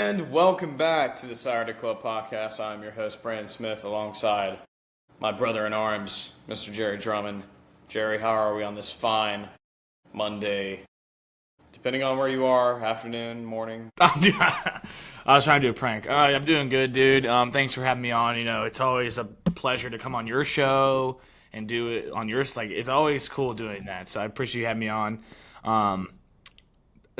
And welcome back to the Saturday Club podcast. I'm your host, Brandon Smith, alongside my brother in arms, Mr. Jere Drummond. Jerry, how are we on this fine Monday? Depending on where you are, afternoon, morning. I was trying to do a prank. I'm doing good, dude. Thanks for having me on. You know, it's always a pleasure to come on your show and do it on yours. Like, it's always cool doing that. So I appreciate you having me on.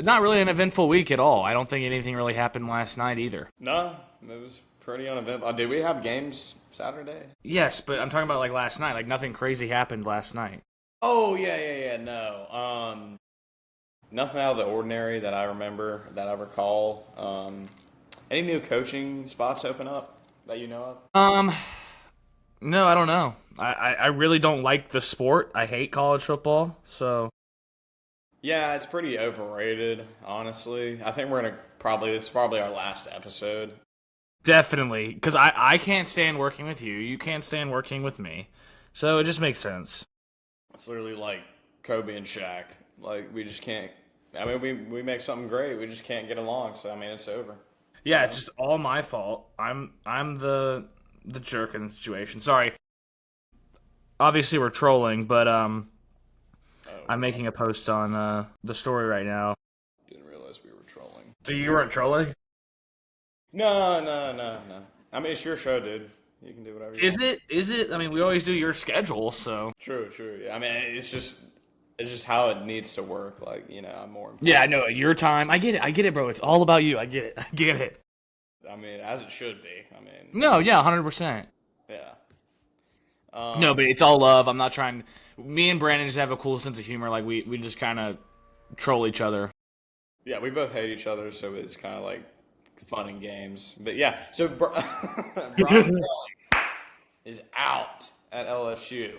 Not really an eventful week at all. I don't think anything really happened last night either. No, it was pretty uneventful. Did we have games Saturday? Yes, but I'm talking about like last night. Like nothing crazy happened last night. Oh, yeah, no. Nothing out of the ordinary that I remember, that I recall. Any new coaching spots open up that you know of? No, I don't know. I really don't like the sport. I hate college football, so... Yeah, it's pretty overrated, honestly. I think this is probably our last episode. Definitely, because I can't stand working with you. You can't stand working with me. So it just makes sense. It's literally like Kobe and Shaq. Like, we just can't... I mean, we make something great. We just can't get along. So, I mean, it's over. Yeah, it's just all my fault. I'm the jerk in the situation. Sorry. Obviously, we're trolling, but I'm making a post on the story right now. Didn't realize we were trolling. So you weren't trolling? No. I mean, it's your show, dude. You can do whatever you want. Is it? I mean, we always do your schedule, so. True. Yeah, I mean, it's just how it needs to work. Like, you know, I'm more important. Yeah, I know. Your time. I get it, bro. It's all about you. I get it. I mean, as it should be. I mean. No, yeah, 100%. Yeah. No, but it's all love. I'm not trying. Me and Brandon just have a cool sense of humor. Like, we just kind of troll each other. Yeah, we both hate each other, so it's kind of like fun and games. But yeah, so Brian Kelly is out at LSU.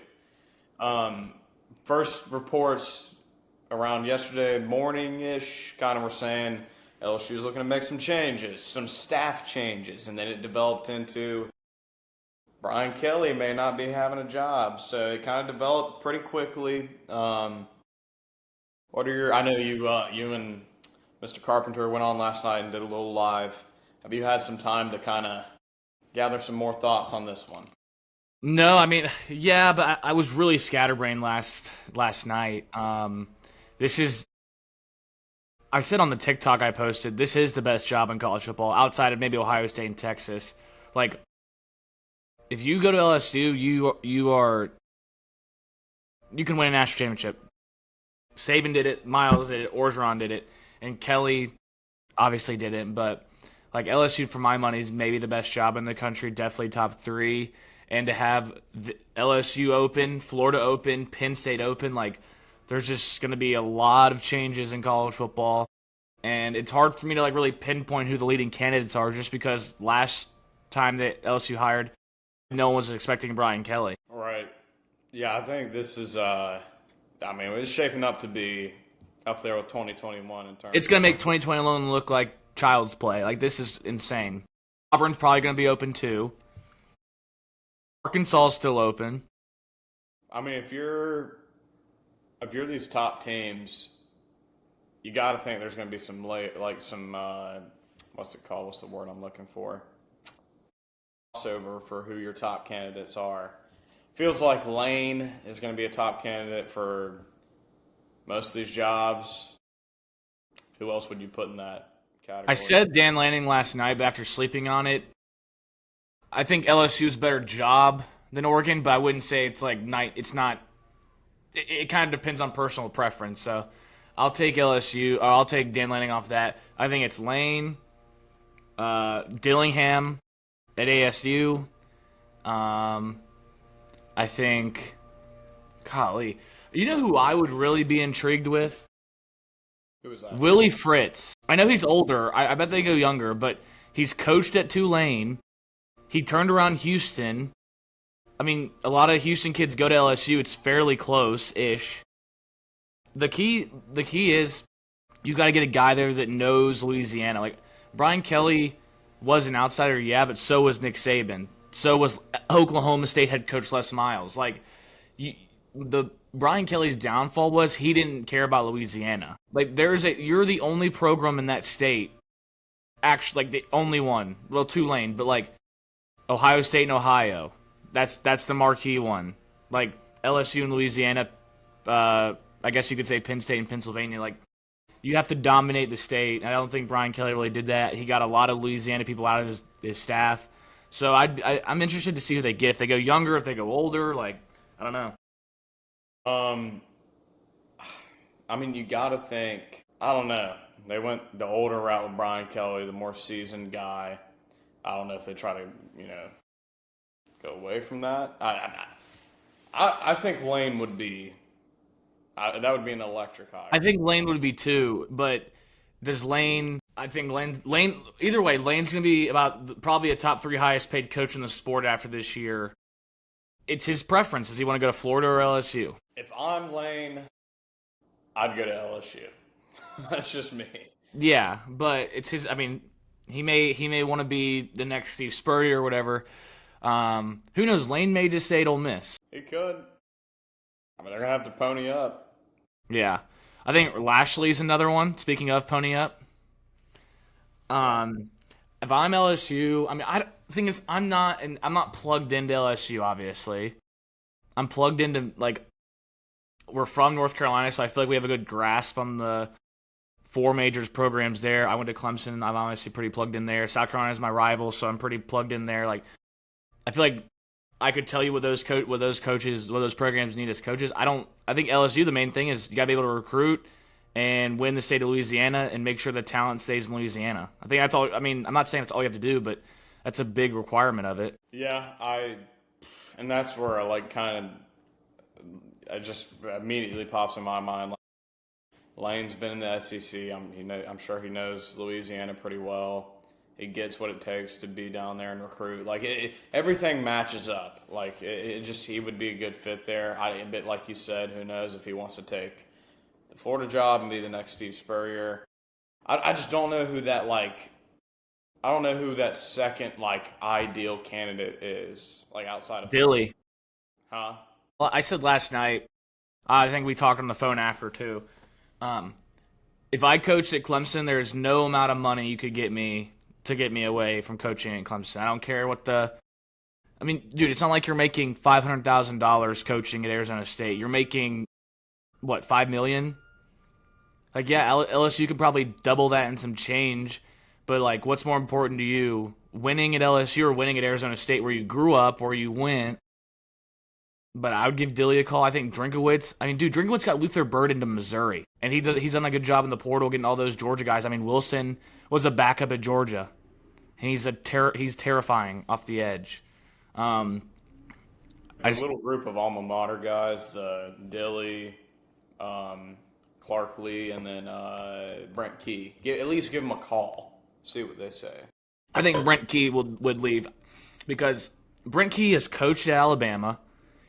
First reports around yesterday morning-ish kind of were saying LSU's looking to make some changes, some staff changes, and then it developed into Brian Kelly may not be having a job. So it kind of developed pretty quickly. I know you and Mr. Carpenter went on last night and did a little live. Have you had some time to kind of gather some more thoughts on this one? No, I mean, yeah, but I was really scatterbrained last night. I said on the TikTok I posted, this is the best job in college football outside of maybe Ohio State and Texas. Like, if you go to LSU, you can win a national championship. Saban did it, Miles did it, Orgeron did it, and Kelly obviously didn't. But like LSU, for my money, is maybe the best job in the country, definitely top 3. And to have the LSU open, Florida open, Penn State open, like there's just going to be a lot of changes in college football. And it's hard for me to like really pinpoint who the leading candidates are just because last time that LSU hired, no one was expecting Brian Kelly. Right. Yeah, I think this is, it's shaping up to be up there with 2021 in terms It's going to make 2021 look like child's play. Like, this is insane. Auburn's probably going to be open too. Arkansas is still open. I mean, if you're these top teams, you got to think there's going to be some what's it called? What's the word I'm looking for? Crossover for who your top candidates are. Feels like Lane is going to be a top candidate for most of these jobs. Who else would you put in that category? I said Dan Lanning last night, but after sleeping on it, I think LSU's a better job than Oregon, but I wouldn't say it's like it's not. It kind of depends on personal preference. So I'll take LSU. Or I'll take Dan Lanning off that. I think it's Lane, Dillingham at ASU. I think, golly, you know who I would really be intrigued with? Who is that? Willie Fritz. I know he's older. I bet they go younger, but he's coached at Tulane. He turned around Houston. I mean, a lot of Houston kids go to LSU. It's fairly close-ish. The key is you got to get a guy there that knows Louisiana. Like, Brian Kelly was an outsider, yeah, but so was Nick Saban. So was Oklahoma State head coach Les Miles. Like, Brian Kelly's downfall was he didn't care about Louisiana. Like, you're the only program in that state actually, like, the only one. Well, Tulane, but, like, Ohio State and Ohio. That's the marquee one. Like, LSU and Louisiana, I guess you could say Penn State and Pennsylvania. Like, you have to dominate the state. I don't think Brian Kelly really did that. He got a lot of Louisiana people out of his staff. So I'm interested to see who they get. If they go younger, if they go older, like, I don't know. Um, I mean, you got to think. I don't know. They went the older route with Brian Kelly, the more seasoned guy. I don't know if they try to, go away from that. I think Lane would be. That would be an electric hire. I think Lane would be too, but does Lane? I think Lane. Either way, Lane's gonna be probably a top 3 highest paid coach in the sport after this year. It's his preference. Does he want to go to Florida or LSU? If I'm Lane, I'd go to LSU. That's just me. Yeah, but it's his. I mean, he may want to be the next Steve Spurrier or whatever. Who knows? Lane may just stay at Ole Miss. He could. I mean, they're gonna have to pony up. Yeah, I think Lashley's another one. Speaking of pony up, if I'm LSU, I mean, the thing is, I'm not plugged into LSU. Obviously, I'm plugged into, like, we're from North Carolina, so I feel like we have a good grasp on the 4 majors programs there. I went to Clemson. I'm obviously pretty plugged in there. South Carolina is my rival, so I'm pretty plugged in there. Like, I feel like I could tell you what those programs need as coaches. I think LSU, the main thing is you got to be able to recruit and win the state of Louisiana and make sure the talent stays in Louisiana. I think that's all. I mean, I'm not saying that's all you have to do, but that's a big requirement of it. Yeah, and that's where I it just immediately pops in my mind. Like, Lane's been in the SEC. I'm sure he knows Louisiana pretty well. He gets what it takes to be down there and recruit. Like, everything matches up. Like, he would be a good fit there. A bit like you said, who knows if he wants to take the Florida job and be the next Steve Spurrier. I just don't know who that, like, I don't know who that second, like, ideal candidate is, like, outside of Billy. Huh? Well, I said last night, I think we talked on the phone after too. If I coached at Clemson, there's no amount of money you could get me to get me away from coaching at Clemson. I don't care I mean, dude, it's not like you're making $500,000 coaching at Arizona State. You're making, what, $5 million? Like, yeah, LSU could probably double that and some change, but, like, what's more important to you, winning at LSU or winning at Arizona State, where you grew up, where you went? But I would give Dilly a call. I think Drinkowitz. I mean, dude, Drinkowitz got Luther Bird into Missouri, and he's done a good job in the portal getting all those Georgia guys. I mean, Wilson was a backup at Georgia, and he's terrifying off the edge. A little group of alma mater guys: the Dilly, Clark Lee, and then Brent Key. At least give them a call. See what they say. I think Brent Key would leave because Brent Key has coached at Alabama.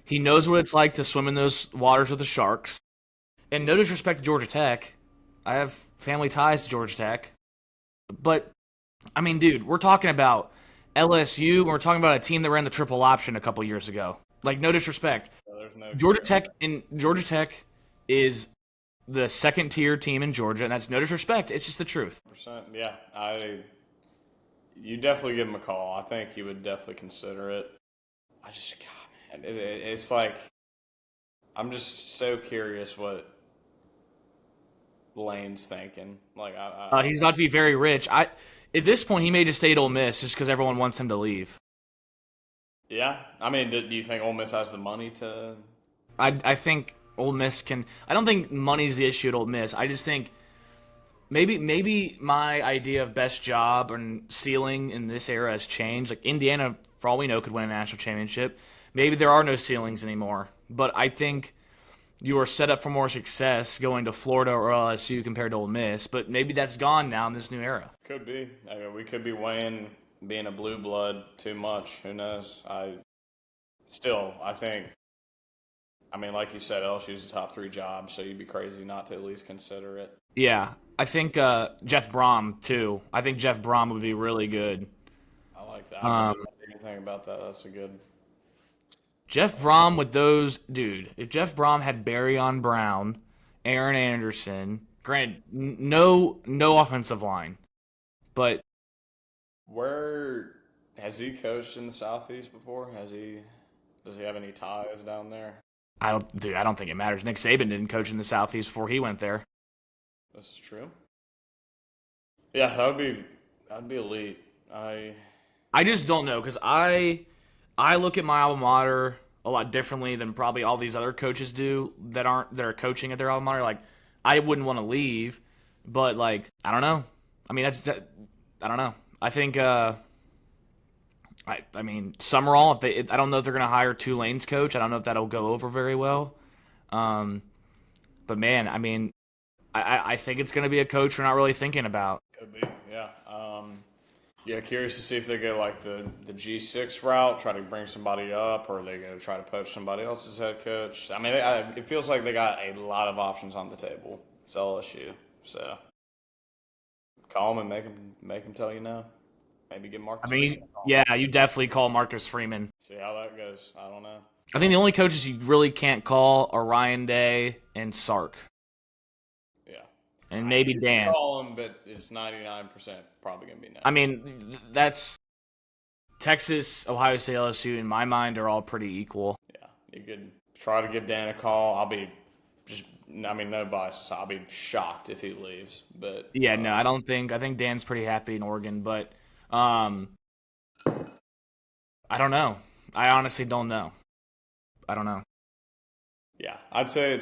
He knows what it's like to swim in those waters with the Sharks. And no disrespect to Georgia Tech. I have family ties to Georgia Tech. But, I mean, dude, we're talking about LSU, and we're talking about a team that ran the triple option a couple years ago. Like, no disrespect. Georgia Tech is the second-tier team in Georgia, and that's no disrespect. It's just the truth. Yeah, you definitely give him a call. I think he would definitely consider it. God, man, it's like, I'm just so curious what Lane's thinking. Like, he's about to be very rich. At this point, he may just stay at Ole Miss just because everyone wants him to leave. Yeah, I mean, do you think Ole Miss has the money to? I think Ole Miss can. I don't think money's the issue at Ole Miss. I just think maybe my idea of best job and ceiling in this era has changed. Like, Indiana, for all we know, could win a national championship. Maybe there are no ceilings anymore. But I think you are set up for more success going to Florida or LSU compared to Ole Miss. But maybe that's gone now in this new era. Could be. I mean, we could be weighing being a blue blood too much. Who knows? I think. I mean, like you said, LSU's a top 3 job, so you'd be crazy not to at least consider it. Yeah, I think Jeff Brom too. I think Jeff Brom would be really good. I like that. I don't know anything about that. That's a good. Jeff Brom with those, dude. If Jeff Brom had Barry on Brown, Aaron Anderson, granted, no offensive line, but Where has he coached in the Southeast before? Does he have any ties down there? I don't think it matters. Nick Saban didn't coach in the Southeast before he went there. This is true. Yeah, that'd be elite. I just don't know because I look at my alma mater a lot differently than probably all these other coaches do that are coaching at their alma mater. Like I wouldn't want to leave, but like I don't know. I mean I don't know. I think I mean Summerall. I don't know if they're gonna hire Tulane's coach. I don't know if that'll go over very well. Um, but man, I mean I think it's gonna be a coach we're not really thinking about. Could be, yeah. Yeah, curious to see if they go like the G6 route, try to bring somebody up, or are they going to try to poach somebody else as head coach? I mean, it feels like they got a lot of options on the table. It's LSU, so call them and make them tell you no. Maybe get I Marcus mean, Freeman a call. yeah, you definitely call Marcus Freeman. See how that goes. I don't know. I think the only coaches you really can't call are Ryan Day and Sark, Yeah, and maybe you can Dan. call them, but it's 99% probably going to be no. I mean, that's Texas, Ohio State, LSU. In my mind, are all pretty equal. Yeah, you could try to give Dan a call. I mean, no bias. I'll be shocked if he leaves. But Yeah, no, I don't think. I think Dan's pretty happy in Oregon, but I don't know. I honestly don't know. I don't know. yeah, I'd say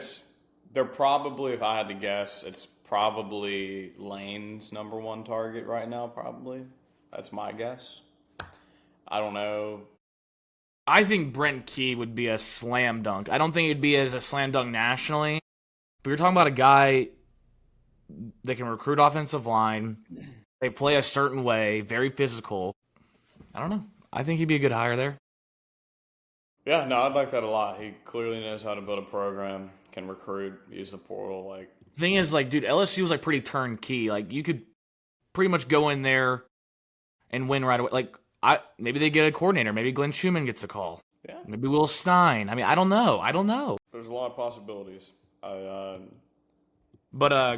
they're probably, if I had to guess, it's probably Lane's number one target right now. Probably that's my guess. I don't know. I think Brent Key would be a slam dunk. I don't think it'd be as a slam dunk nationally, but you're talking about a guy that can recruit offensive line. They play a certain way, very physical. I don't know. I think he'd be a good hire there. Yeah, no, I'd like that a lot. He clearly knows how to build a program, can recruit, use the portal. Like, Thing is, like, dude, LSU was like pretty turnkey. Like, you could pretty much go in there and win right away. Like, maybe they get a coordinator. Maybe Glenn Schumann gets a call. yeah, Maybe Will Stein. I mean, I don't know. I don't know. there's a lot of possibilities. But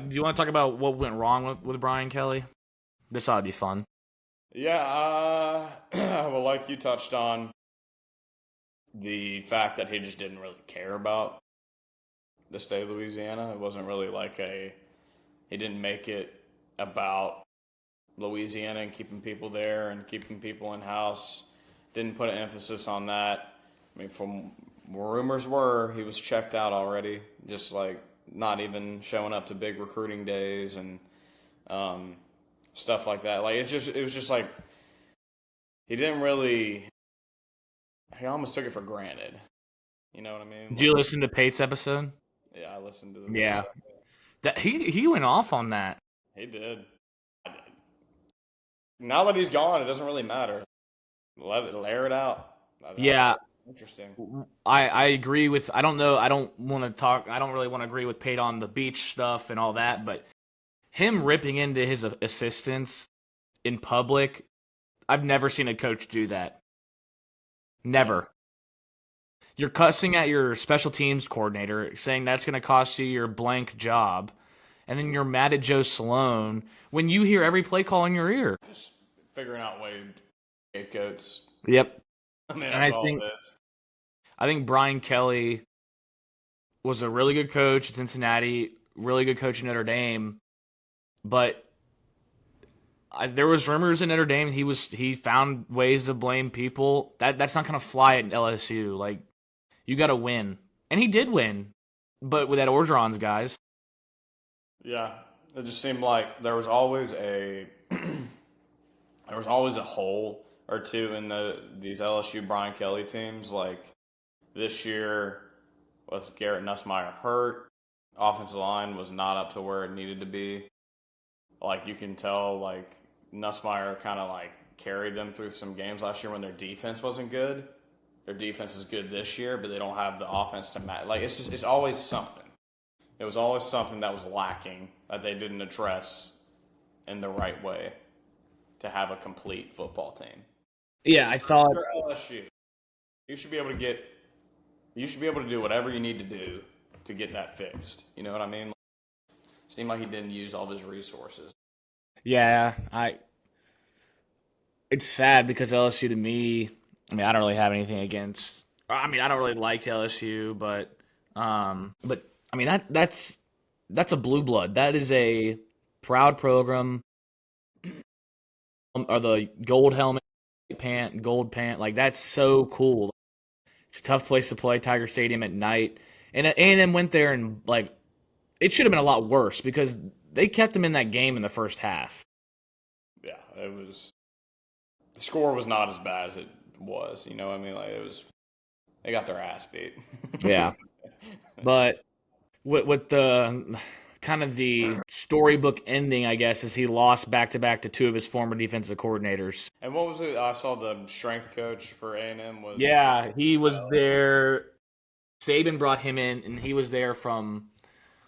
do you want to talk about what went wrong with Brian Kelly? This ought to be fun. Yeah, well, like you touched on, the fact that he just didn't really care about the state of Louisiana. It wasn't really like he didn't make it about Louisiana and keeping people there and keeping people in house. Didn't put an emphasis on that. I mean, from rumors were he was checked out already, just like not even showing up to big recruiting days and stuff like that. Like it was just like he didn't really. He almost took it for granted. You know what I mean? Did you listen to Pate's episode? Yeah, I listened to the Yeah, that he went off on that. He did. I did. Now that he's gone, it doesn't really matter. Layer it out. Yeah, That's interesting. I agree with. I don't know. I don't want to talk. I don't really want to agree with Pate on the beach stuff and all that. But him ripping into his assistants in public, I've never seen a coach do that. Never. You're cussing at your special teams coordinator, saying that's going to cost you your blank job, and then you're mad at Joe Salone when you hear every play call in your ear. Just figuring out way scapegoats. Yep. I mean, And that's all it is. I think Brian Kelly was a really good coach at Cincinnati, really good coach at Notre Dame, but there was rumors in Notre Dame he found ways to blame people. That's not going to fly at LSU. Like you got to win, and he did win, but with that Orgeron's guys. Yeah, it just seemed like there was always a hole or two in these LSU Brian Kelly teams. Like this year, with Garrett Nussmeier hurt, offensive line was not up to where it needed to be. Like you can tell, like Nussmeier kind of like carried them through some games last year when their defense wasn't good. Their defense is good this year, but they don't have the offense to match. Like it's always something. It was always something that was lacking that they didn't address in the right way to have a complete football team. Yeah, I thought For LSU, you should be able to do whatever you need to do to get that fixed. You know what I mean? It seemed like he didn't use all of his resources. Yeah, it's sad because LSU to me, I mean, I don't really have anything against. I mean, I don't really like LSU, but I mean that's a blue blood. That is a proud program. Or the gold helmet, pant, gold pant, like that's so cool. It's a tough place to play, Tiger Stadium at night, and A&M went there and like it should have been a lot worse because they kept them in that game in the first half. Yeah, it was. The score was not as bad as it was. You know what I mean? Like it was. They got their ass beat. Yeah, but with the kind of the storybook ending, I guess, is he lost back to back to two of his former defensive coordinators. And what was it? I saw the strength coach for A&M was. Yeah, he was there. Saban brought him in, and he was there from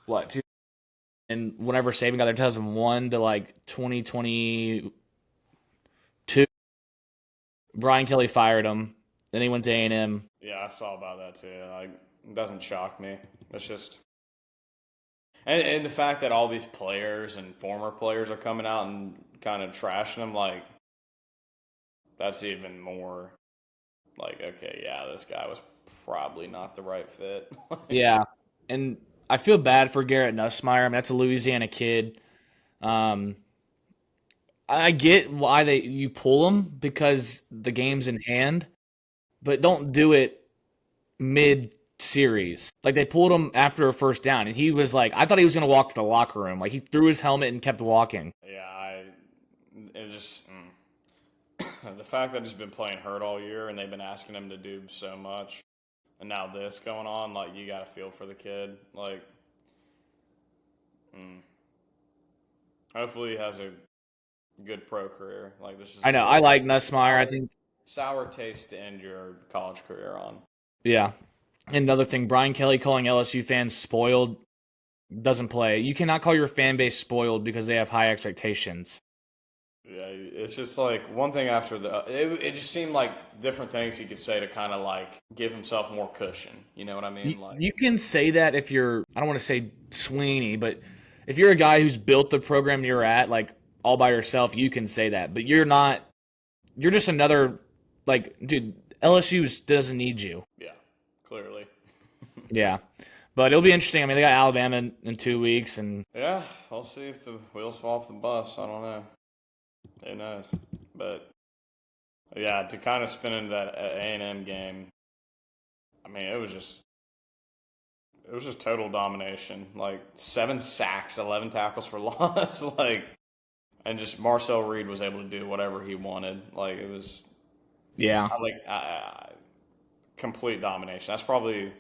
what? And whenever Saban got there, 2001 to like 2022, Brian Kelly fired him. Then he went to A&M. Yeah, I saw about that too. Like, it doesn't shock me. It's just. And the fact that all these players and former players are coming out and kind of trashing them, like, that's even more like, okay, yeah, this guy was probably not the right fit. Yeah, and I feel bad for Garrett Nussmeier. I mean, that's a Louisiana kid. Um, I get why you pull him because the game's in hand, but don't do it mid series. Like they pulled him after a first down, and he was like, I thought he was gonna walk to the locker room. Like he threw his helmet and kept walking. Yeah, it just the fact that he's been playing hurt all year and they've been asking him to do so much, and now this going on, like you got to feel for the kid. Like, hopefully he has a good pro career. Like this is I a know. real I like Nussmeier. I think sour taste to end your college career on. yeah. Another thing, Brian Kelly calling LSU fans spoiled doesn't play. You cannot call your fan base spoiled because they have high expectations. Yeah, it's just like one thing after the. It just seemed like different things he could say to kind of like give himself more cushion. You know what I You, mean? Like, you can say that if you're, I don't want to say Sweeney, but if you're a guy who's built the program you're at, like all by yourself, you can say that. But you're not, you're just another, like, dude, LSU doesn't need you. yeah, clearly. Yeah. But it'll be interesting. I mean, they got Alabama in 2 weeks, and Yeah, I'll see if the wheels fall off the bus. I don't know. Who knows? But yeah, to kind of spin into that A&M game, I mean, it was just total domination. Like 7 sacks, 11 tackles for loss, like, and just Marcel Reed was able to do whatever he wanted. Like it was, yeah. complete domination. That's probably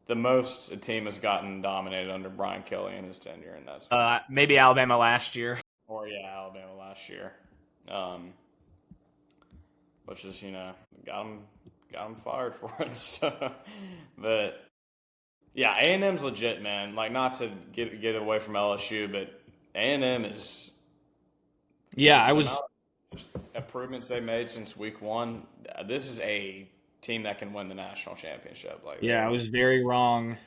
the most a team has gotten dominated under Brian Kelly in his tenure, and that's Maybe Alabama last year. or yeah, Alabama last year, which is got him fired for it. So, but yeah, A&M's legit, man. Like not to get away from LSU, but A&M is Yeah, I the was. amount of improvements they made since week one. This is a team that can win the national championship. Like Yeah, I they're was very wrong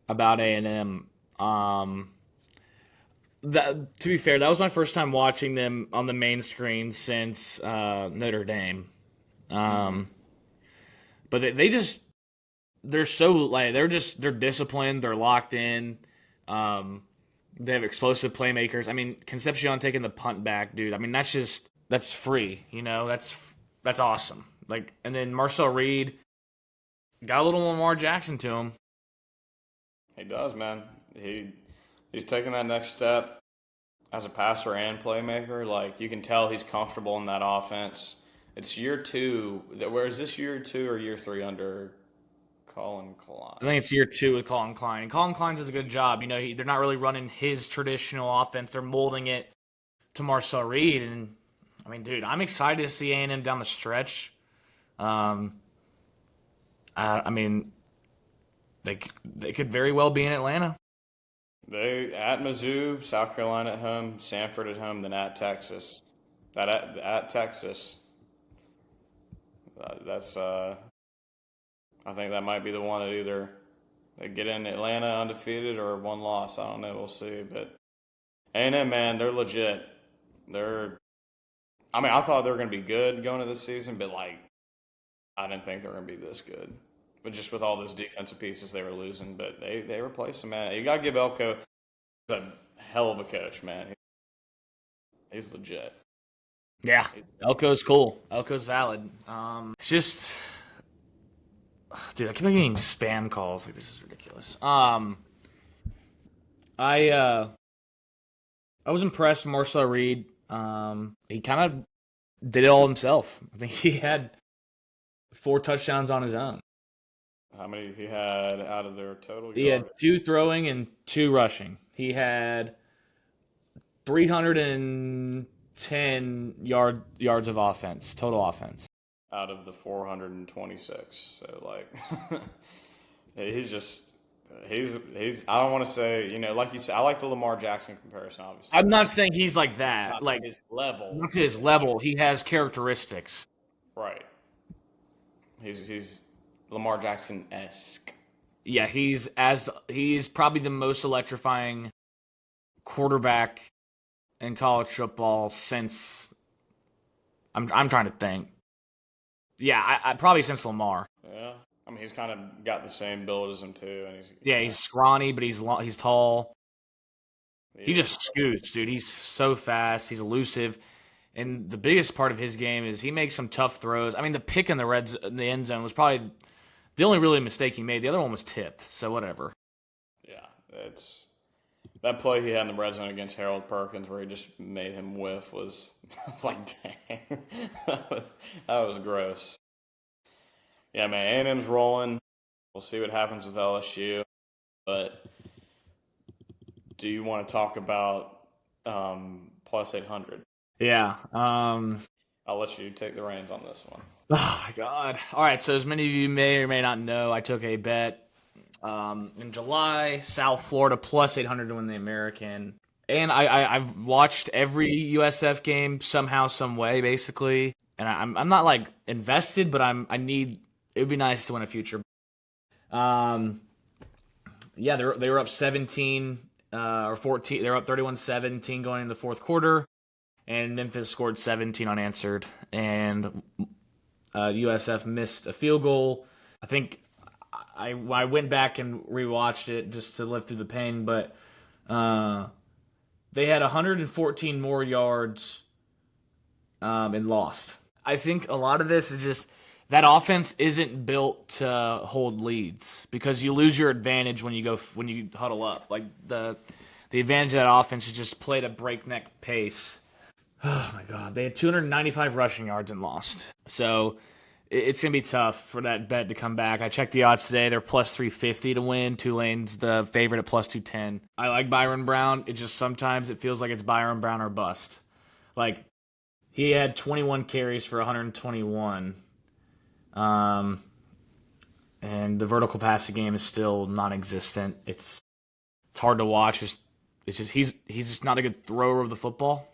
about A&M. That to be fair, that was my first time watching them on the main screen since Notre Dame. Um, but they just they're so like they're disciplined, they're locked in. Um, they have explosive playmakers. I mean, Concepcion taking the punt back, dude. I mean, that's free. You know, that's awesome. Like, and then Marcel Reed got a little Lamar Jackson to him. he does, man. He's taking that next step as a passer and playmaker. Like you can tell he's comfortable in that offense. It's year two. Where is this year two or year three under Colin I Klein? think it's year 2 with Colin Klein. And Colin Klein does a good job. You know, they're not really running his traditional offense. They're molding it to Marcel Reed. And, I mean, dude, I'm excited to see A&M down the stretch. Um, I mean, they could very well be in Atlanta. They at Mizzou, South Carolina at home, Sanford at home, then at Texas. That at Texas. That's I think that might be the one that either they get in Atlanta undefeated or one loss. I don't know. We'll see. But A&M, man, they're legit. They're I mean, I thought they were going to be good going into this season, but like, I didn't think they were going to be this good. But just with all those defensive pieces they were losing, but they replaced them, man. You got to give Elko a hell of a coach, man. He's legit. Yeah, Elko's cool. Elko's valid. It's just, dude, I keep getting spam calls. Like this is ridiculous. I I was impressed with Marcel Reed. He kind of did it all himself. I think he had 4 touchdowns on his own. How many he had out of their total He had yard? 2 throwing and 2 rushing. He had 310 yards of offense, total offense. Out of the 426. So like, he's just he's. I don't want to say, like you said. I like the Lamar Jackson comparison, obviously. I'm not saying he's like that. Not Like to his level. not to his level. He has characteristics. Right. He's Lamar Jackson esque. Yeah, he's probably the most electrifying quarterback in college football since I'm trying to think. Yeah, I probably since Lamar. Yeah. I mean, he's kind of got the same build as him too, and Yeah, he's scrawny, but he's tall. He he's just scoots, dude. He's so fast. He's elusive. And the biggest part of his game is he makes some tough throws. I mean, the pick in the end zone was probably the only really mistake he made. The other one was tipped, so whatever. yeah. It's that play he had in the red zone against Harold Perkins, where he just made him whiff, was I was like, dang, that was gross. Yeah, man, A&M's rolling. We'll see what happens with LSU, but do you want to talk about plus 800? Yeah. I'll let you take the reins on this one. Oh my God. All right. So as many of you may or may not know, I took a bet in July, South Florida plus 800 to win the American. And I've watched every USF game somehow, some way, basically. And I'm not like invested, but I need. It would be nice to win a future. Yeah, they were up 17 or 14. They were up 31-17 going into the fourth quarter, and Memphis scored 17 unanswered, and USF missed a field goal. I think I went back and rewatched it just to live through the pain, but they had 114 more yards and lost. I think a lot of this is just that offense isn't built to hold leads because you lose your advantage when you huddle up. Like the advantage of that offense is just played at breakneck pace. Oh my God, they had 295 rushing yards and lost. So it's gonna be tough for that bet to come back. I checked the odds today; they're plus 350 to win. Tulane's the favorite at plus 210. I like Byron Brown. It just sometimes it feels like it's Byron Brown or bust. Like he had 21 carries for 121. And the vertical passing game is still non-existent. It's hard to watch. It's just he's just not a good thrower of the football.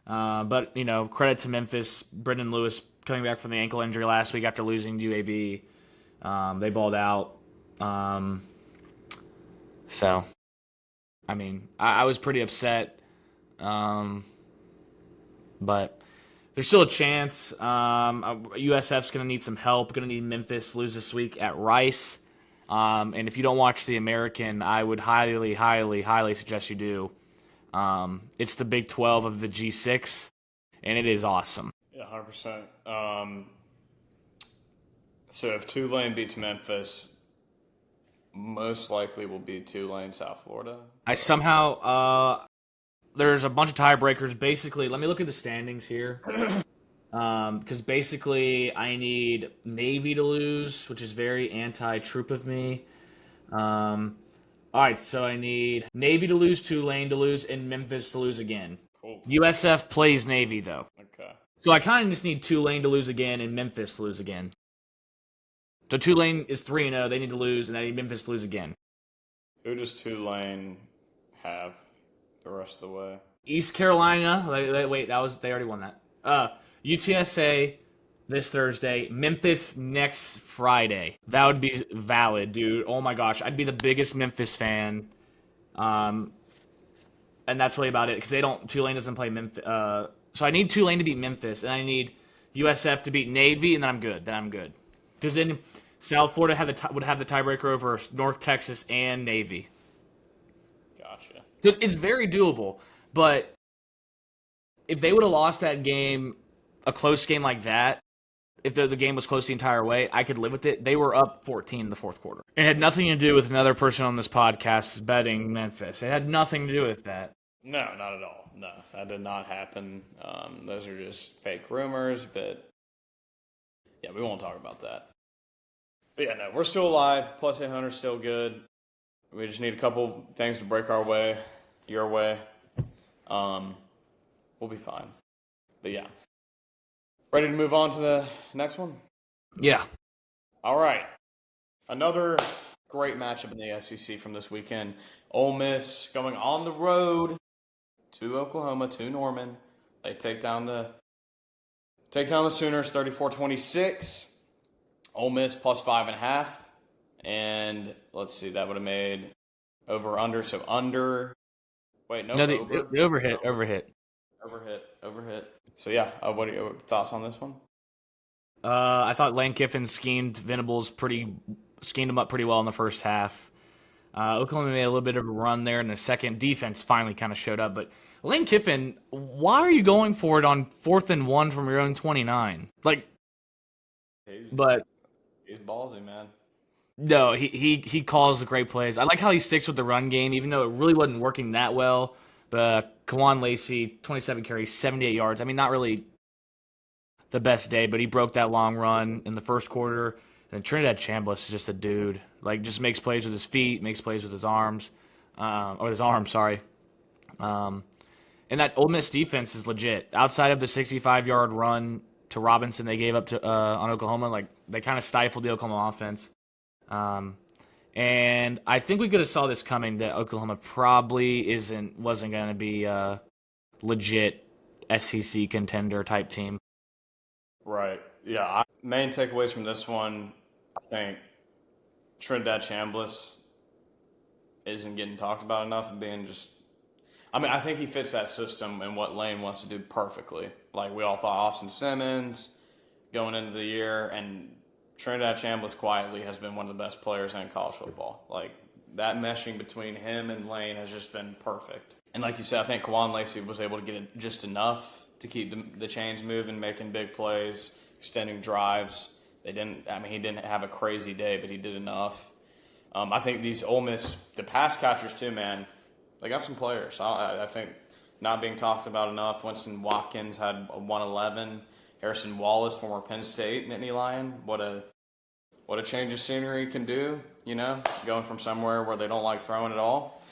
But credit to Memphis. Brendan Lewis coming back from the ankle injury last week after losing to UAB. They balled out. So, I mean, I was pretty upset. But there's still a chance. USF's going to need some help. Going to need Memphis to lose this week at Rice. And if you don't watch the American, I would highly, highly, highly suggest you do. It's the Big 12 of the G6, and it is awesome. Yeah, 100%. So if Tulane beats Memphis, most likely will be Tulane, South Florida. I somehow there's a bunch of tiebreakers. Basically, let me look at the standings here. Because basically, I need Navy to lose, which is very anti-troop of me. All right, so I need Navy to lose, Tulane to lose, and Memphis to lose again. Cool. USF plays Navy, though. Okay. So I kind of just need Tulane to lose again and Memphis to lose again. So Tulane is 3-0. They need to lose, and I need Memphis to lose again. Who does Tulane have the rest of the way? East Carolina. Wait, they already won that. UTSA this Thursday. Memphis next Friday. That would be valid, dude. Oh my gosh, I'd be the biggest Memphis fan. and that's really about it because Tulane doesn't play Memphis. So I need Tulane to beat Memphis, and I need USF to beat Navy, and then I'm good. Because then South Florida would have the tiebreaker over North Texas and Navy. Gotcha. It's very doable, but if they would have lost that game, a close game like that, if the game was close the entire way, I could live with it. They were up 14 in the fourth quarter. It had nothing to do with another person on this podcast betting Memphis. It had nothing to do with that. No, not at all. No, that did not happen. Those are just fake rumors, but yeah, we won't talk about that. But yeah, no, we're still alive. Plus 800 is still good. We just need a couple things to break our way, your way. We'll be fine. But yeah. Ready to move on to the next one? Yeah. All right. Another great matchup in the SEC from this weekend. Ole Miss going on the road to Oklahoma, to Norman. They take down the Sooners 34-26. Ole Miss plus 5.5. And let's see, that would have made over under. So under. Wait, no, The over. overhit. Overhit. So yeah, what are your thoughts on this one? I thought Lane Kiffin schemed him up pretty well in the first half. Oklahoma made a little bit of a run there in the second. Defense finally kind of showed up, but Lane Kiffin, why are you going for it on 4th and 1 from your own 29? He's ballsy, man. No, he calls the great plays. I like how he sticks with the run game, even though it really wasn't working that well. But Kawan Lacey, 27 carries, 78 yards. I mean, not really the best day, but he broke that long run in the first quarter. And Trinidad Chambliss is just a dude. Just makes plays with his feet, makes plays with his arms. Sorry. And that Ole Miss defense is legit. Outside of the 65-yard run to Robinson they gave up to on Oklahoma, they kind of stifled the Oklahoma offense. And I think we could have saw this coming that Oklahoma probably wasn't going to be a legit SEC contender type team. Right. Yeah. Main takeaways from this one, I think Trinidad Chambliss isn't getting talked about enough and being I think he fits that system and what Lane wants to do perfectly. We all thought Austin Simmons going into the year, and Trinidad Chambliss quietly has been one of the best players in college football. That meshing between him and Lane has just been perfect. And like you said, I think Kawan Lacey was able to get it just enough to keep the chains moving, making big plays, extending drives. He didn't have a crazy day, but he did enough. I think these Ole Miss, the pass catchers too, man, they got some players. I think not being talked about enough. Winston Watkins had a 111. Harrison Wallace, former Penn State Nittany Lion. What a change of scenery can do, going from somewhere where they don't like throwing at all.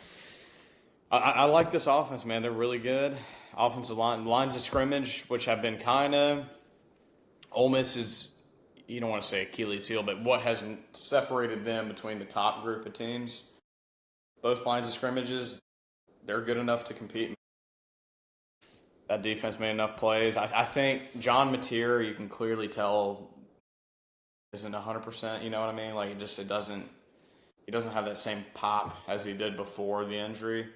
I like this offense, man. They're really good. Offensive lines of scrimmage, which have been kind of Ole Miss is, you don't want to say Achilles heel, but what has separated them between the top group of teams, both lines of scrimmages, they're good enough to compete. That defense made enough plays. I think John Mateer, you can clearly tell, isn't 100%. You know what I mean? He doesn't have that same pop as he did before the injury.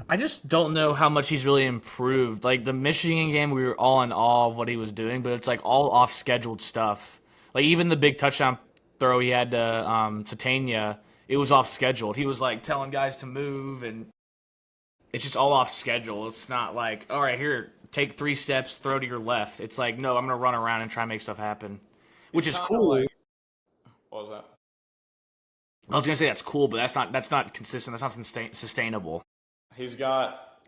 I just don't know how much he's really improved. The Michigan game, we were all in awe of what he was doing, but it's all off scheduled stuff. Even the big touchdown throw he had to Tanya, it was off scheduled. He was telling guys to move, and it's just all off schedule. It's not all right, here, take 3 steps, throw to your left. It's no, I'm going to run around and try and make stuff happen, which is cool. What was that? I was going to say that's cool, but that's not consistent. That's not sustainable. He's got.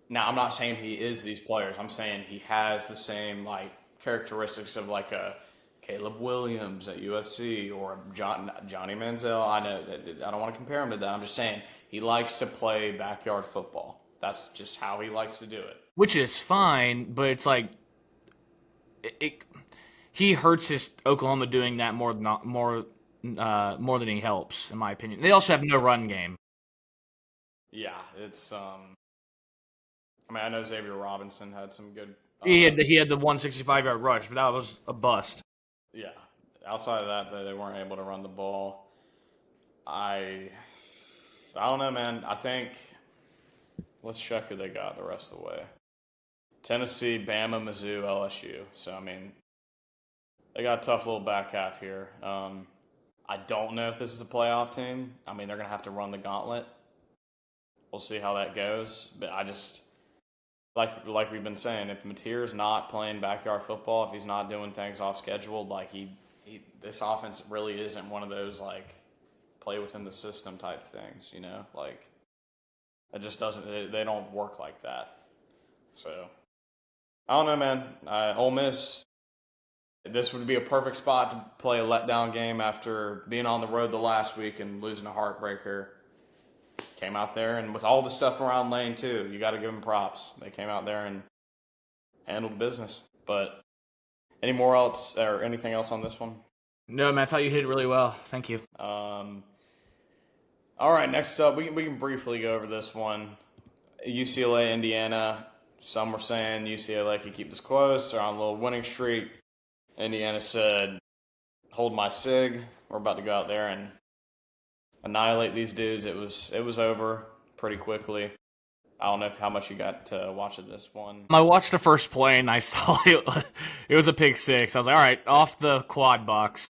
Now, I'm not saying he is these players. I'm saying he has the same characteristics of a Caleb Williams at USC or Johnny Manziel. I know that I don't want to compare him to that. I'm just saying he likes to play backyard football. That's just how he likes to do it. Which is fine, but it's he hurts his Oklahoma doing that more than he helps, in my opinion. They also have no run game. Yeah, it's I know Xavier Robinson had some good. He had the 165-yard rush, but that was a bust. Yeah, outside of that, they weren't able to run the ball. I don't know, man. I think let's check who they got the rest of the way. Tennessee, Bama, Mizzou, LSU. So, I mean, they got a tough little back half here. I don't know if this is a playoff team. I mean, they're going to have to run the gauntlet. We'll see how that goes. But I just, like we've been saying, if Mateer's not playing backyard football, if he's not doing things off schedule, like this offense really isn't one of those, like, play within the system type things, you know? Like, it just doesn't, they don't work like that. So, I don't know, man. Ole Miss, this would be a perfect spot to play a letdown game after being on the road the last week and losing a heartbreaker. Came out there, and with all the stuff around Lane, too, you got to give them props. They came out there and handled business. But anything else on this one? No, man, I thought you hit it really well. Thank you. All right, next up, we can briefly go over this one. UCLA, Indiana. Some were saying UCLA could keep this close. They're on a little winning streak. Indiana said, hold my sig. We're about to go out there and annihilate these dudes. It was over pretty quickly. I don't know how much you got to watch of this one. I watched the first play, and I saw it was a pick six. I was like, all right, off the quad box.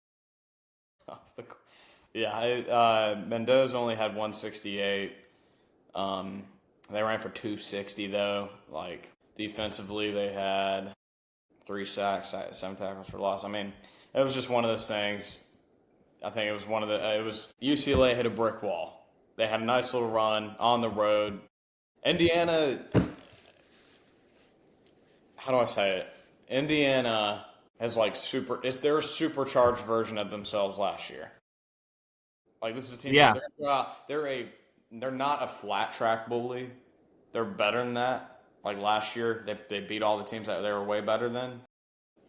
Mendoza only had 168. They ran for 260, though. Like, defensively, they had 3 sacks, 7 tackles for loss. I mean, it was just one of those things. I think it was UCLA hit a brick wall. They had a nice little run on the road. Indiana, how do I say it? Indiana has it's their supercharged version of themselves last year. Like, this is a team. Yeah. They're not a flat track bully. They're better than that. Like last year, they beat all the teams that they were way better than.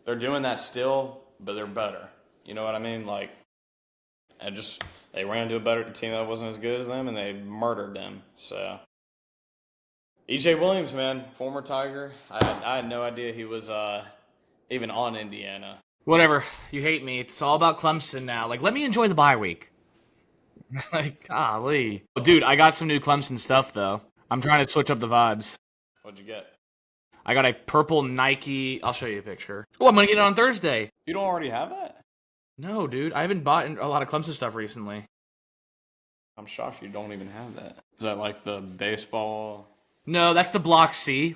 They're doing that still, but they're better. You know what I mean? Like, they ran into a better team that wasn't as good as them, and they murdered them. So, E.J. Williams, man, former Tiger. I had no idea he was even on Indiana. Whatever. You hate me. It's all about Clemson now. Like, let me enjoy the bye week. Like, golly. Dude, I got some new Clemson stuff, though. I'm trying to switch up the vibes. What'd you get? I got a purple Nike. I'll show you a picture. Oh, I'm going to get it on Thursday. You don't already have that? No, dude. I haven't bought a lot of Clemson stuff recently. I'm shocked you don't even have that. Is that like the baseball? No, that's the Block C.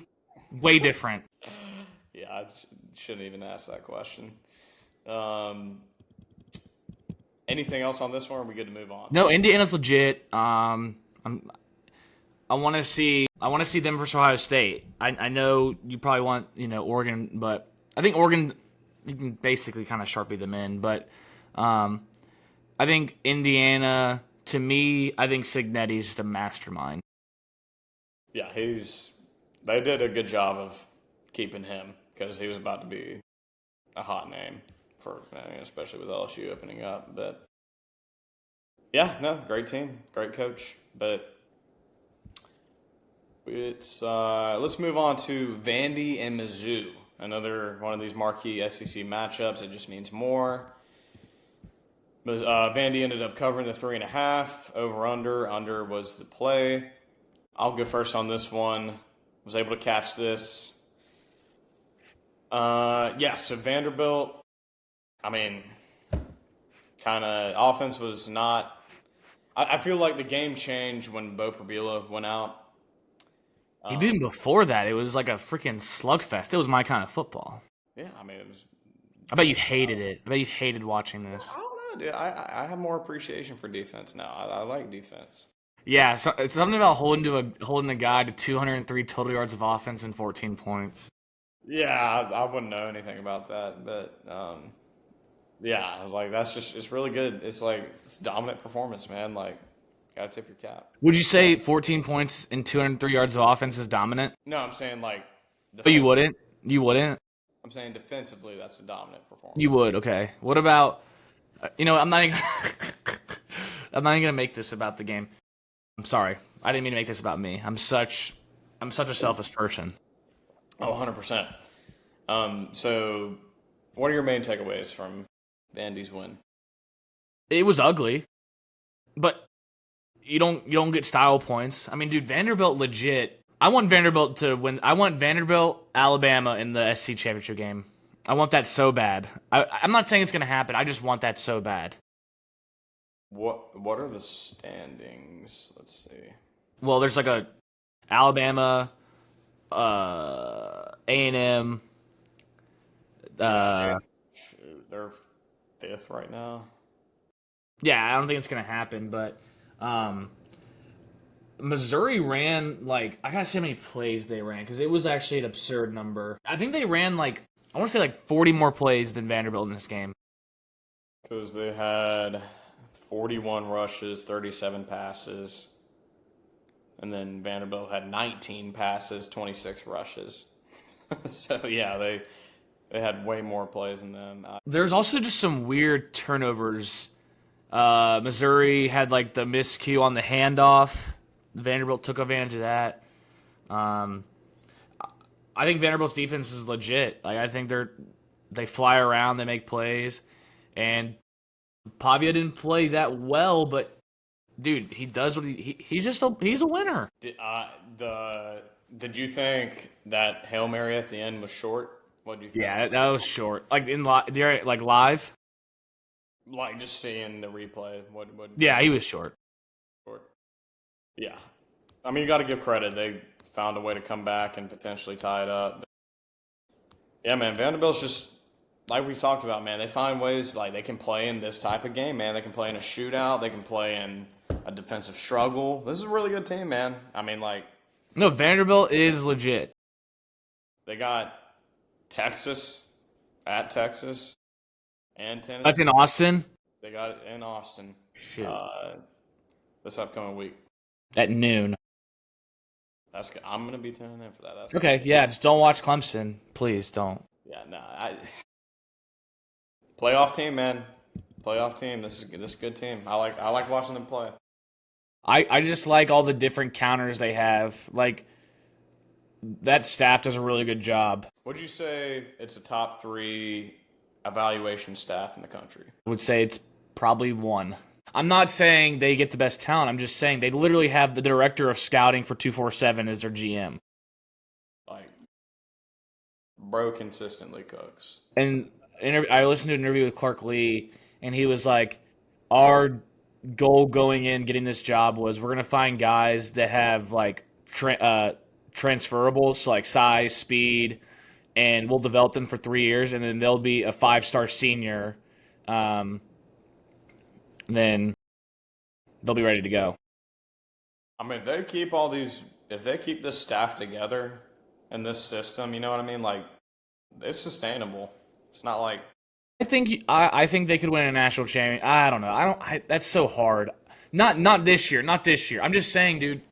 Way different. Yeah, I shouldn't even ask that question. Anything else on this one, or are we good to move on? No, Indiana's legit. I want to see them versus Ohio State. I know you probably want, Oregon, but I think Oregon, you can basically kind of Sharpie them in. But I think Indiana, to me, I think Cignetti's just a mastermind. Yeah, they did a good job of keeping him because he was about to be a hot name especially with LSU opening up. But yeah, no, great team, great coach. But let's move on to Vandy and Mizzou. Another one of these marquee SEC matchups. It just means more. Vandy ended up covering the 3.5. Under was the play. I'll go first on this one. Was able to catch this. So Vanderbilt, I mean, kind of offense was not. I feel like the game changed when Bo Prabila went out. Even before that, it was like a freaking slugfest. It was my kind of football. Yeah, I mean, it was. I bet you hated it. I bet you hated watching this. I don't know, dude. I have more appreciation for defense now. I like defense. Yeah, so it's something about holding the guy to 203 total yards of offense and 14 points. Yeah, I wouldn't know anything about that, but yeah, like it's really good. It's dominant performance, man. Like, gotta tip your cap. Would you say 14 points and 203 yards of offense is dominant? No, I'm saying like. But you wouldn't. You wouldn't. I'm saying defensively, that's a dominant performance. You would. Okay. What about? I'm not even. I'm not even gonna make this about the game. I'm sorry. I didn't mean to make this about me. I'm such a selfish person. Oh, 100%. So, what are your main takeaways from Vandy's win? It was ugly, but you don't get style points. I mean, dude, Vanderbilt legit I want Vanderbilt to win. I want Vanderbilt, Alabama in the SC championship game. I want that so bad. I'm not saying it's going to happen. I just want that so bad. What are the standings? Let's see. Well, there's like a Alabama, A&M. Yeah, they're fifth right now. Yeah, I don't think it's going to happen, but Missouri ran like I gotta see how many plays they ran because it was actually an absurd number. I think they ran like I want to say like 40 more plays than Vanderbilt in this game. Because they had 41 rushes, 37 passes, and then Vanderbilt had 19 passes, 26 rushes. So yeah, they had way more plays than them. There's also just some weird turnovers. Missouri had like the miscue on the handoff. Vanderbilt took advantage of that. I think Vanderbilt's defense is legit. Like I think they fly around, they make plays, and Pavia didn't play that well, but dude, he does what he's a winner. Did you think that Hail Mary at the end was short? What do you think? Yeah, that was short. Like like live. Like just seeing the replay. What? Yeah, he was short. Short. Yeah, I mean you got to give credit. They found a way to come back and potentially tie it up. Yeah, man, Vanderbilt's just like we've talked about, man. They find ways like they can play in this type of game, man. They can play in a shootout. They can play in a defensive struggle. This is a really good team, man. I mean, like No, Vanderbilt is legit. they got Texas at Texas and Tennessee. That's in Austin. They got it in Austin Shit. this upcoming week. At noon. I'm gonna be tuning in for that. That's Okay, yeah, just don't watch Clemson, please don't. Yeah, playoff team, man. Playoff team. This is a good team. I like watching them play. I just like all the different counters they have. Like that staff does a really good job. Would you say it's a top 3 evaluation staff in the country? I would say it's probably one. I'm not saying they get the best talent. I'm just saying they literally have the director of scouting for 247 as their GM. Like, bro consistently cooks. And I listened to an interview with Clark Lee, and he was like, our goal going in getting this job was we're going to find guys that have like transferables, so like size, speed, and we'll develop them for 3 years, and then they'll be a 5-star senior. Then they'll be ready to go. I mean, if they keep this staff together in this system, you know what I mean? Like, it's sustainable. It's not like I think they could win a national champion. I don't know. That's so hard. Not this year. Not this year. I'm just saying, dude.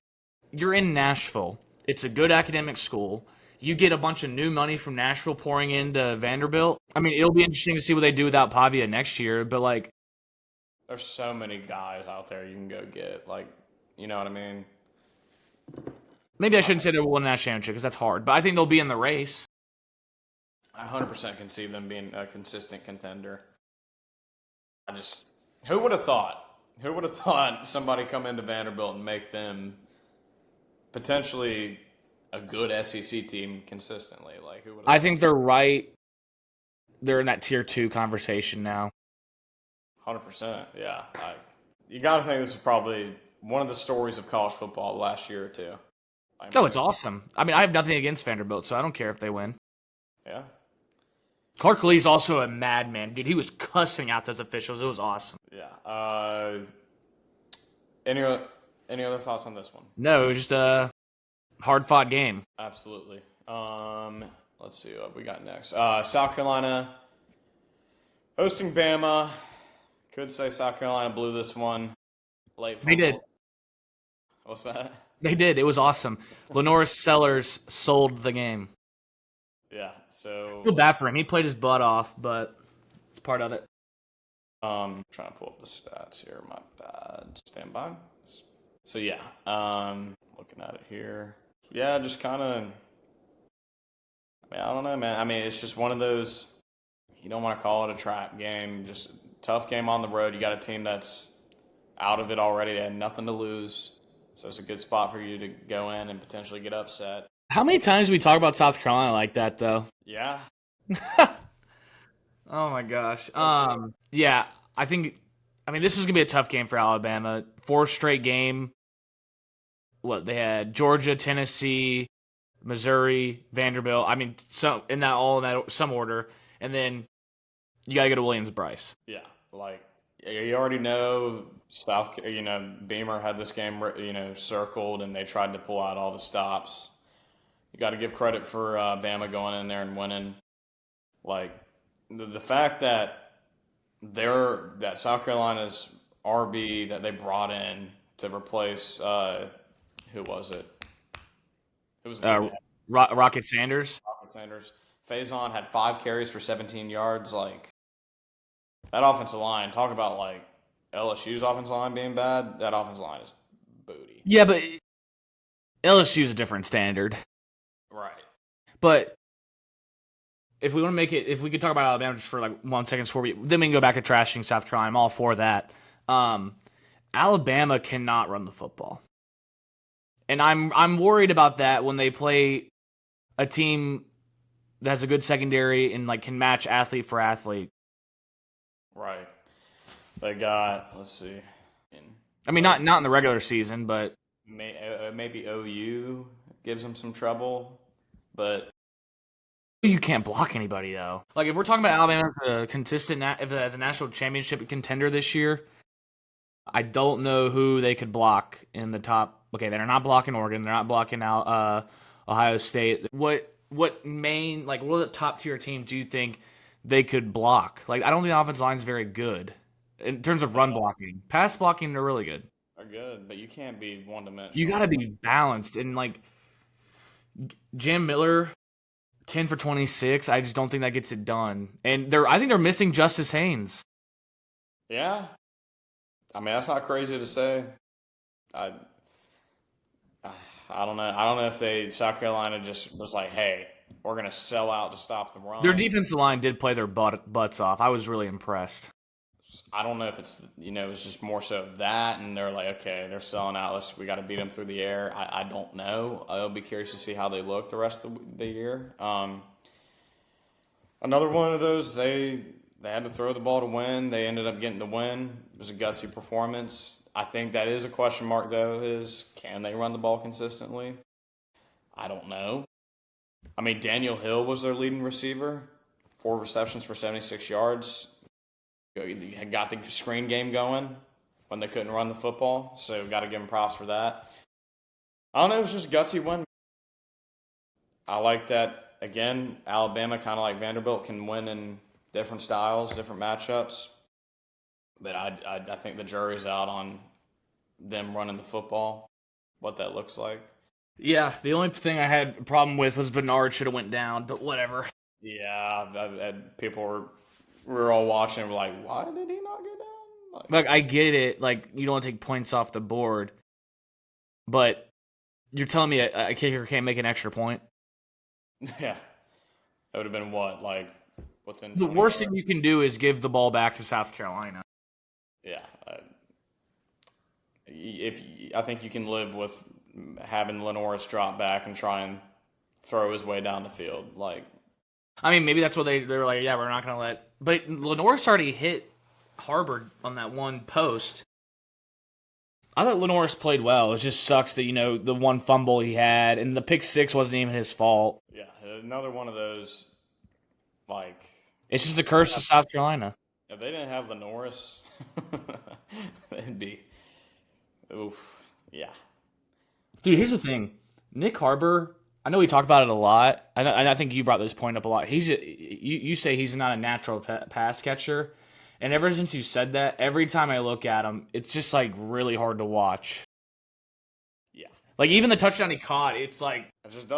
You're in Nashville. It's a good academic school. You get a bunch of new money from Nashville pouring into Vanderbilt. I mean, it'll be interesting to see what they do without Pavia next year. But like, there's so many guys out there you can go get. Like, you know what I mean? Maybe I shouldn't say they'll win a national championship because that's hard. But I think they'll be in the race. I 100% can see them being a consistent contender. Who would have thought? Who would have thought somebody come into Vanderbilt and make them potentially a good SEC team consistently? Like, who would? I think they're right. They're in that tier 2 conversation now. 100%, yeah. You got to think this is probably one of the stories of college football last year or two. It's awesome. I mean, I have nothing against Vanderbilt, so I don't care if they win. Yeah. Clark Lee's also a madman, dude. He was cussing out those officials. It was awesome. Yeah. Any other thoughts on this one? No, it was just a hard-fought game. Absolutely. Let's see what we got next. South Carolina hosting Bama. Could say South Carolina blew this one. Late fumble. They did. What's that? They did. It was awesome. Lenoris Sellers sold the game. Yeah, so... I feel bad for him. He played his butt off, but it's part of it. Trying to pull up the stats here. My bad. Stand by. So, yeah. Looking at it here. Yeah, just kind of... I mean, I don't know, man. I mean, it's just one of those... You don't want to call it a trap game. Just tough game on the road. You got a team that's out of it already. They had nothing to lose. So it's a good spot for you to go in and potentially get upset. How many times do we talk about South Carolina like that, though? Yeah. Oh my gosh. Yeah, I think. I mean, this was gonna be a tough game for Alabama. Fourth straight game. What they had: Georgia, Tennessee, Missouri, Vanderbilt. I mean, some in that all in that some order, and then you got to go to Williams-Brice. Yeah. Like, you already know Beamer had this game, circled, and they tried to pull out all the stops. You got to give credit for Bama going in there and winning. Like, the fact that that South Carolina's RB that they brought in to replace who was it? Who was the Rocket Sanders. Rocket Sanders? Faison had 5 carries for 17 yards. Like, that offensive line, talk about like LSU's offensive line being bad. That offensive line is booty. Yeah, but LSU is a different standard. Right. But if we want to make it, if we could talk about Alabama just for like 1 second before then we can go back to trashing South Carolina. I'm all for that. Alabama cannot run the football, and I'm worried about that when they play a team that has a good secondary and like can match athlete for athlete. Right. They got, let's see. I mean, not in the regular season, but maybe OU gives them some trouble, but you can't block anybody though. Like if we're talking about Alabama as a consistent, if as a national championship contender this year, I don't know who they could block in the top. Okay, they're not blocking Oregon. They're not blocking Ohio State. What the top tier teams do you think they could block? Like I don't think the offensive line is very good in terms of run blocking. Pass blocking, they're really good. Are good, but you can't be one dimensional. You got to be balanced. And like Jam Miller, 10 for 26. I just don't think that gets it done. And I think they're missing Justice Haynes. Yeah. I mean, that's not crazy to say. I don't know. I don't know if South Carolina just was like, hey, we're going to sell out to stop the run. Their defensive line did play their butts off. I was really impressed. I don't know if it's just more so that, and they're like, okay, they're selling out. We got to beat them through the air. I don't know. I'll be curious to see how they look the rest of the year. Another one of those, they had to throw the ball to win. They ended up getting the win. It was a gutsy performance. I think that is a question mark, though, is can they run the ball consistently? I don't know. I mean, Daniel Hill was their leading receiver, 4 receptions for 76 yards. Got the screen game going when they couldn't run the football, so got to give them props for that. I don't know, it was just a gutsy win. I like that, again, Alabama, kind of like Vanderbilt, can win in different styles, different matchups. But I think the jury's out on them running the football, what that looks like. Yeah, the only thing I had a problem with was Bernard should have went down, but whatever. Yeah, people were all watching and were like, why did he not get down? Like, I get it. Like, you don't want to take points off the board. But you're telling me a kicker can't make an extra point? Yeah. That would have been what? Like, within the worst thing you can do is give the ball back to South Carolina. Yeah. I think you can live with having Lenoris drop back and try and throw his way down the field. Like, I mean, maybe that's what they were like, yeah, we're not going to let... But Lenoris already hit Harbor on that one post. I thought Lenoris played well. It just sucks that, the one fumble he had, and the pick 6 wasn't even his fault. Yeah, another one of those, like... It's just a curse of South Carolina. If they didn't have Lenoris, it'd be... Oof. Yeah. Dude, here's the thing. Nick Harbor... I know we talk about it a lot. I think you brought this point up a lot. You say he's not a natural pass catcher, and ever since you said that, every time I look at him, it's just like really hard to watch. Yeah, like even the touchdown he caught, it's like it just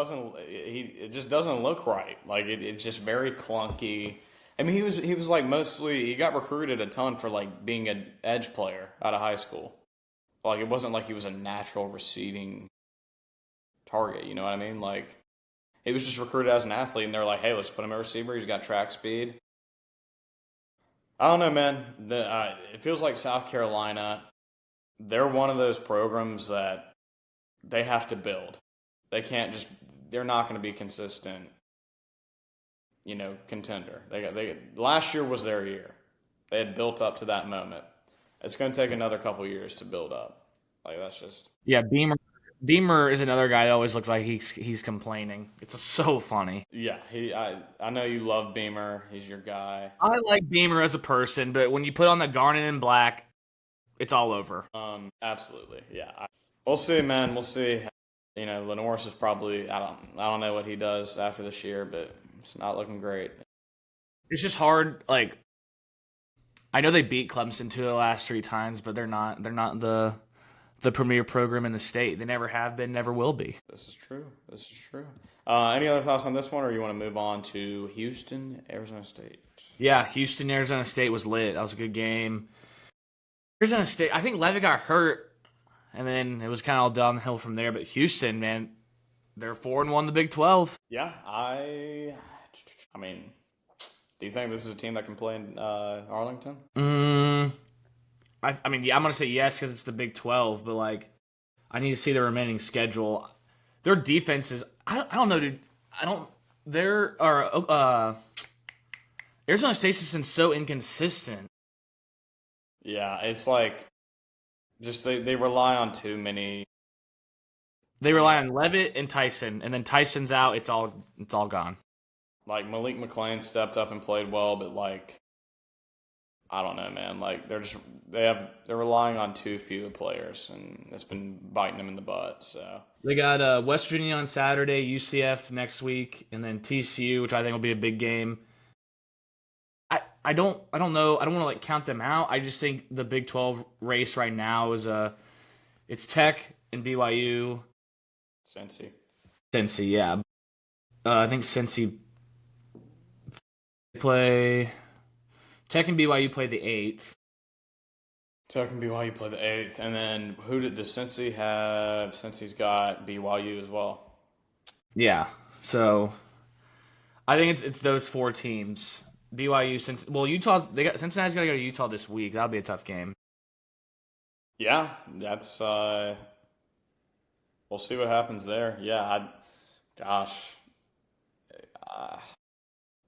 doesn't look right. Like it's just very clunky. I mean, he was like he got recruited a ton for like being an edge player out of high school. Like it wasn't like he was a natural receiving target, you know what I mean? Like, he was just recruited as an athlete, and they're like, hey, let's put him at receiver. He's got track speed. I don't know, man. It feels like South Carolina, they're one of those programs that they have to build. They can't just. They're not going to be consistent. Contender. Last year was their year. They had built up to that moment. It's going to take another couple years to build up. That's just. Yeah, Beamer is another guy that always looks like he's complaining. It's so funny. Yeah, I know you love Beamer. He's your guy. I like Beamer as a person, but when you put on the garnet and black, it's all over. Absolutely. Yeah. We'll see, man. We'll see. Lenore's is probably I don't know what he does after this year, but it's not looking great. It's just hard. Like, I know they beat Clemson 2 of the last 3 times, but they're not the premier program in the state. They never have been, never will be. This is true. Any other thoughts on this one, or you want to move on to Houston, Arizona State? Yeah, Houston, Arizona State was lit. That was a good game. Arizona State, I think Levitt got hurt, and then it was kind of all downhill from there. But Houston, man, they're 4-1 the Big 12. Yeah, I mean, do you think this is a team that can play in Arlington? I mean, yeah, I'm gonna say yes because it's the Big 12, but like, I need to see the remaining schedule. Their defense is, I don't know, dude. Arizona State's just been so inconsistent. Yeah, it's like, just they rely on too many. They rely on Levitt and Tyson, and then Tyson's out. It's all gone. Like Malik McClain stepped up and played well, but I don't know, man. They're relying on too few players, and it's been biting them in the butt. So they got West Virginia on Saturday, UCF next week, and then TCU, which I think will be a big game. I don't know. I don't want to count them out. I just think the Big 12 race right now is it's Tech and BYU. Cincy, yeah. I think Cincy play. Tech and BYU play the 8th. Tech and BYU play the 8th, and then does Cincy have? Cincy's got BYU as well. Yeah, so I think it's those 4 teams. BYU, Cincinnati's got to go to Utah this week. That'll be a tough game. Yeah, that's. We'll see what happens there. Yeah, gosh.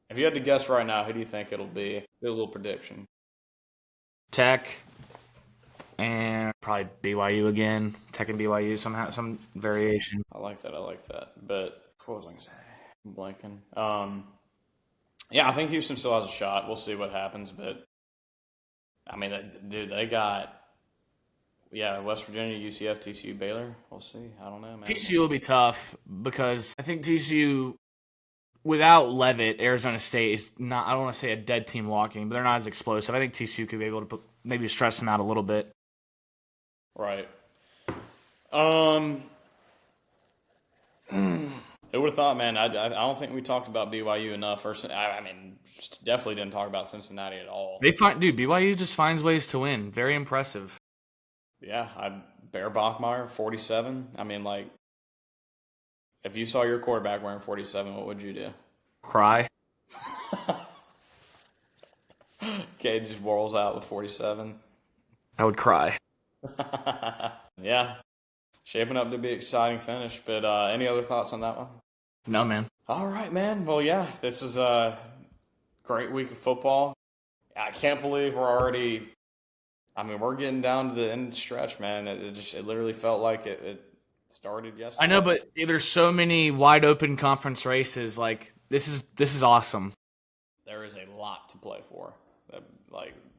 If you had to guess right now, who do you think it'll be? Do a little prediction. Tech and probably BYU again. Tech and BYU somehow, some variation. I like that. But what was I going to say? I'm blanking. Yeah, I think Houston still has a shot. We'll see what happens, but I mean, they got West Virginia, UCF, TCU, Baylor. We'll see. I don't know, man. TCU will be tough because I think TCU, without Levitt, Arizona State is not, I don't want to say a dead team walking, but they're not as explosive. I think TCU could be able to maybe stress them out a little bit. Right. Who would have thought, man? I don't think we talked about BYU enough. I mean, definitely didn't talk about Cincinnati at all. BYU just finds ways to win. Very impressive. Yeah, Bear Bachmeier, 47. I mean, if you saw your quarterback wearing 47, what would you do? Cry. Okay, just whirls out with 47. I would cry. Yeah, shaping up to be an exciting finish. But any other thoughts on that one? No, man. All right, man. Well, yeah, this is a great week of football. I can't believe we're getting down to the end stretch, man. It literally felt like it started yesterday. I know, but there's so many wide open conference races. This is awesome. There is a lot to play for.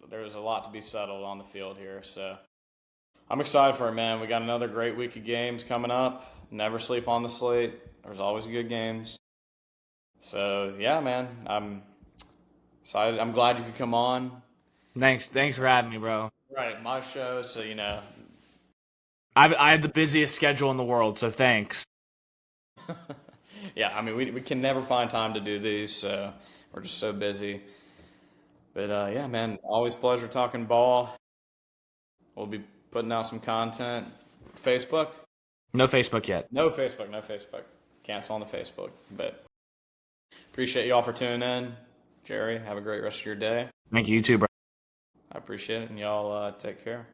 There is a lot to be settled on the field here. So I'm excited for it, man. We got another great week of games coming up. Never sleep on the slate. There's always good games. So yeah, man, I'm excited. I'm glad you could come on. Thanks for having me, bro. Right, my show, so I have the busiest schedule in the world, so thanks. Yeah, I mean, we can never find time to do these, so we're just so busy. But yeah, man, always pleasure talking ball. We'll be putting out some content. Facebook? No Facebook yet. No Facebook. Cancel on the Facebook. But appreciate you all for tuning in. Jerry, have a great rest of your day. Thank you too, bro. I appreciate it, and y'all take care.